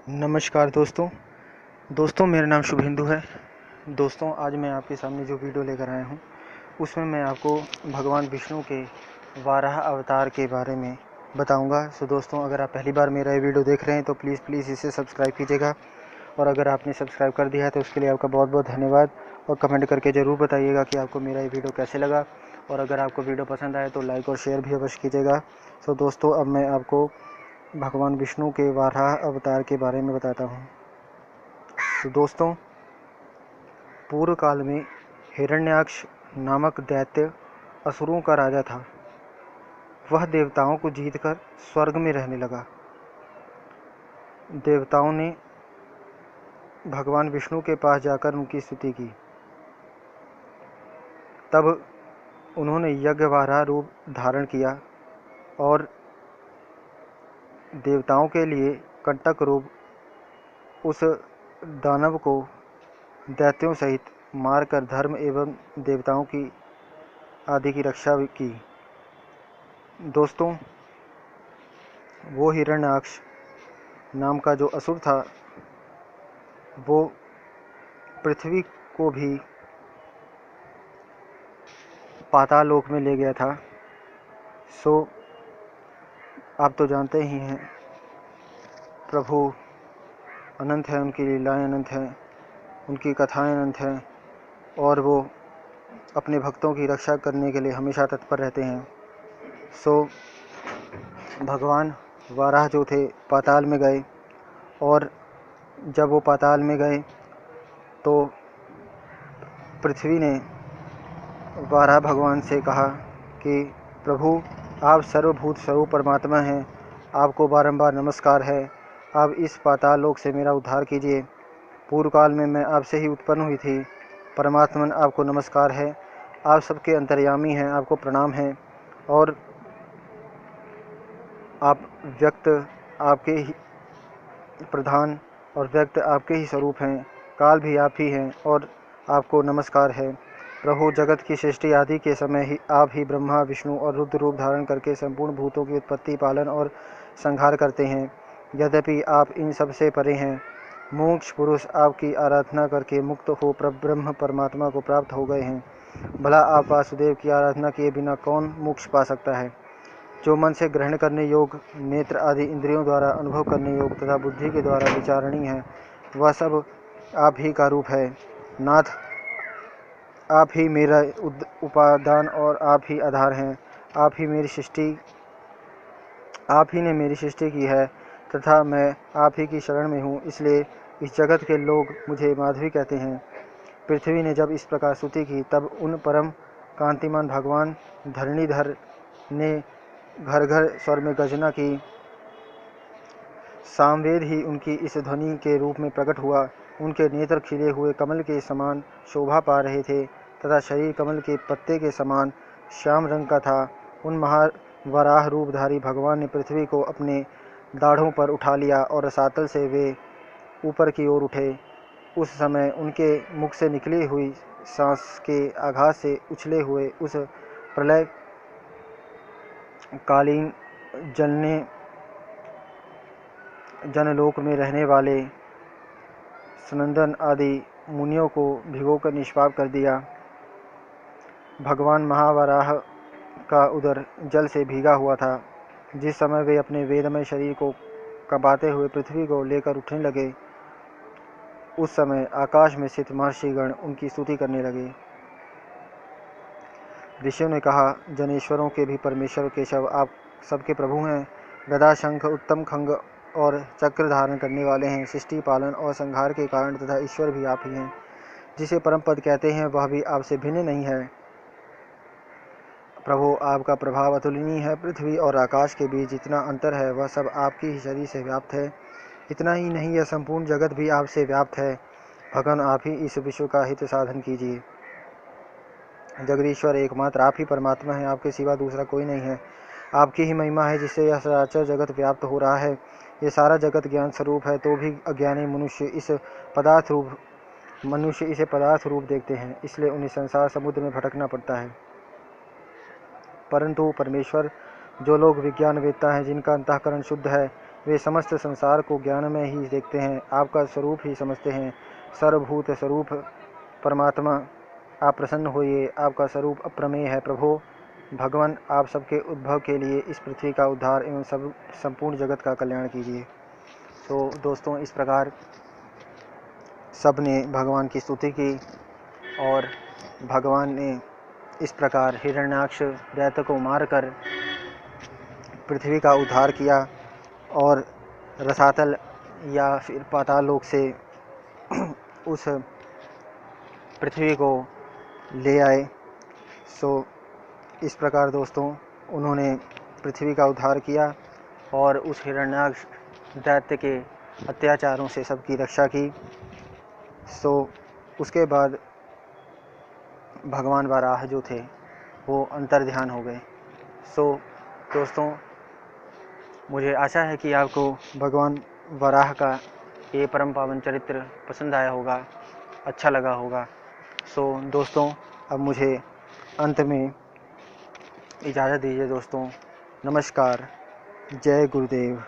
नमस्कार दोस्तों मेरा नाम शुभेंदु है। दोस्तों आज मैं आपके सामने जो वीडियो लेकर आया हूँ उसमें मैं आपको भगवान विष्णु के वाराह अवतार के बारे में बताऊंगा। सो दोस्तों अगर आप पहली बार मेरा ये वीडियो देख रहे हैं तो प्लीज़ इसे सब्सक्राइब कीजिएगा, और अगर आपने सब्सक्राइब कर दिया है तो उसके लिए आपका बहुत बहुत धन्यवाद। और कमेंट करके ज़रूर बताइएगा कि आपको मेरा ये वीडियो कैसे लगा, और अगर आपको वीडियो पसंद आए तो लाइक और शेयर भी अवश्य कीजिएगा। सो दोस्तों अब मैं आपको भगवान विष्णु के वाराह अवतार के बारे में बताता हूँ। तो दोस्तों पूर्व काल में हिरण्याक्ष नामक दैत्य असुरों का राजा था। वह देवताओं को जीतकर स्वर्ग में रहने लगा। देवताओं ने भगवान विष्णु के पास जाकर उनकी स्तुति की। तब उन्होंने यज्ञवाराह रूप धारण किया और देवताओं के लिए कंटक रूप उस दानव को दैत्यों सहित मारकर धर्म एवं देवताओं की आदि की रक्षा की। दोस्तों वो हिरण्याक्ष नाम का जो असुर था वो पृथ्वी को भी पाताल लोक में ले गया था। सो आप तो जानते ही हैं प्रभु अनंत है, उनकी लीलाएं अनंत हैं, उनकी कथाएं अनंत हैं, और वो अपने भक्तों की रक्षा करने के लिए हमेशा तत्पर रहते हैं। सो भगवान वाराह जो थे पाताल में गए, और जब वो पाताल में गए तो पृथ्वी ने वाराह भगवान से कहा कि प्रभु आप सर्वभूत स्वरूप परमात्मा हैं, आपको बारंबार नमस्कार है, आप इस पाताल लोक से मेरा उद्धार कीजिए। पूर्व काल में मैं आपसे ही उत्पन्न हुई थी। परमात्मन आपको नमस्कार है, आप सबके अंतर्यामी हैं, आपको प्रणाम है, और आप व्यक्त आपके ही प्रधान और व्यक्त आपके ही स्वरूप हैं, काल भी आप ही हैं, और आपको नमस्कार है। प्रभु जगत की सृष्टि आदि के समय ही आप ही ब्रह्मा विष्णु और रुद्र रूप धारण करके संपूर्ण भूतों की उत्पत्ति पालन और संहार करते हैं। यद्यपि आप इन सब से परे हैं, मोक्ष पुरुष आपकी आराधना करके मुक्त हो ब्रह्म परमात्मा को प्राप्त हो गए हैं। भला आप वासुदेव की आराधना किए बिना कौन मोक्ष पा सकता है? जो मन से ग्रहण करने योग, नेत्र आदि इंद्रियों द्वारा अनुभव करने योग तथा बुद्धि के द्वारा विचारणीय है, वह सब आप ही का रूप है। नाथ आप ही मेरा उपादान और आप ही आधार हैं। आप ही ने मेरी सृष्टि की है तथा मैं आप ही की शरण में हूँ, इसलिए इस जगत के लोग मुझे माधवी कहते हैं। पृथ्वी ने जब इस प्रकार स्तुति की तब उन परम कांतिमान भगवान धरणीधर ने घर घर स्वर में गर्जना की। सामवेद ही उनकी इस ध्वनि के रूप में प्रकट हुआ। उनके नेत्र खिले हुए कमल के समान शोभा पा रहे थे तथा शरीर कमल के पत्ते के समान श्याम रंग का था। उन महावराह रूपधारी भगवान ने पृथ्वी को अपने दाढ़ों पर उठा लिया और रसातल से वे ऊपर की ओर उठे। उस समय उनके मुख से निकली हुई सांस के आघात से उछले हुए उस प्रलय कालीन जनलोक में रहने वाले सनंदन आदि मुनियों को भिगोकर निष्पाप कर दिया। भगवान महावराह का उदर जल से भीगा हुआ था। जिस समय वे अपने वेदमय शरीर को कंपाते हुए पृथ्वी को लेकर उठने लगे, उस समय आकाश में स्थित महर्षिगण उनकी स्तुति करने लगे। ऋषियों ने कहा, जनेश्वरों के भी परमेश्वर केशव आप सबके प्रभु हैं। गदा शंख उत्तम खंग और चक्र धारण करने वाले हैं। सृष्टि पालन और संहार के कारण तथा ईश्वर भी आप ही हैं। जिसे परम पद कहते हैं वह भी आपसे भिन्न नहीं है। प्रभु आपका प्रभाव अतुलनीय है। पृथ्वी और आकाश के बीच जितना अंतर है वह सब आपकी ही शरीर से व्याप्त है। इतना ही नहीं, यह संपूर्ण जगत भी आपसे व्याप्त है। भगवान आप ही इस विश्व का हित साधन कीजिए। जगदीश्वर एकमात्र आप ही परमात्मा है, आपके सिवा दूसरा कोई नहीं है। आपकी ही महिमा है जिससे यह सचराचर जगत व्याप्त हो रहा है। ये सारा जगत ज्ञान स्वरूप है, तो भी अज्ञानी मनुष्य इसे पदार्थ रूप देखते हैं, इसलिए उन्हें संसार समुद्र में भटकना पड़ता है। परंतु परमेश्वर, जो लोग विज्ञान वेत्ता हैं, जिनका अंतःकरण शुद्ध है, वे समस्त संसार को ज्ञान में ही देखते हैं, आपका स्वरूप ही समझते हैं। सर्वभूत स्वरूप परमात्मा, आप प्रसन्न होइए, आपका स्वरूप अप्रमेय है। प्रभु भगवान, आप सबके उद्भव के लिए इस पृथ्वी का उद्धार एवं संपूर्ण जगत का कल्याण कीजिए। तो दोस्तों, इस प्रकार सब ने भगवान की स्तुति की और भगवान ने इस प्रकार हिरण्याक्ष दैत्य को मारकर पृथ्वी का उद्धार किया और रसातल या फिर पाताल लोक से उस पृथ्वी को ले आए। सो इस प्रकार दोस्तों उन्होंने पृथ्वी का उद्धार किया और उस हिरण्याक्ष दैत्य के अत्याचारों से सबकी रक्षा की। सो उसके बाद भगवान वराह जो थे वो अंतर्ध्यान हो गए। सो दोस्तों, मुझे आशा है कि आपको भगवान वराह का ये परम पावन चरित्र पसंद आया होगा, अच्छा लगा होगा। सो दोस्तों, अब मुझे अंत में इजाज़त दीजिए दोस्तों। नमस्कार, जय गुरुदेव।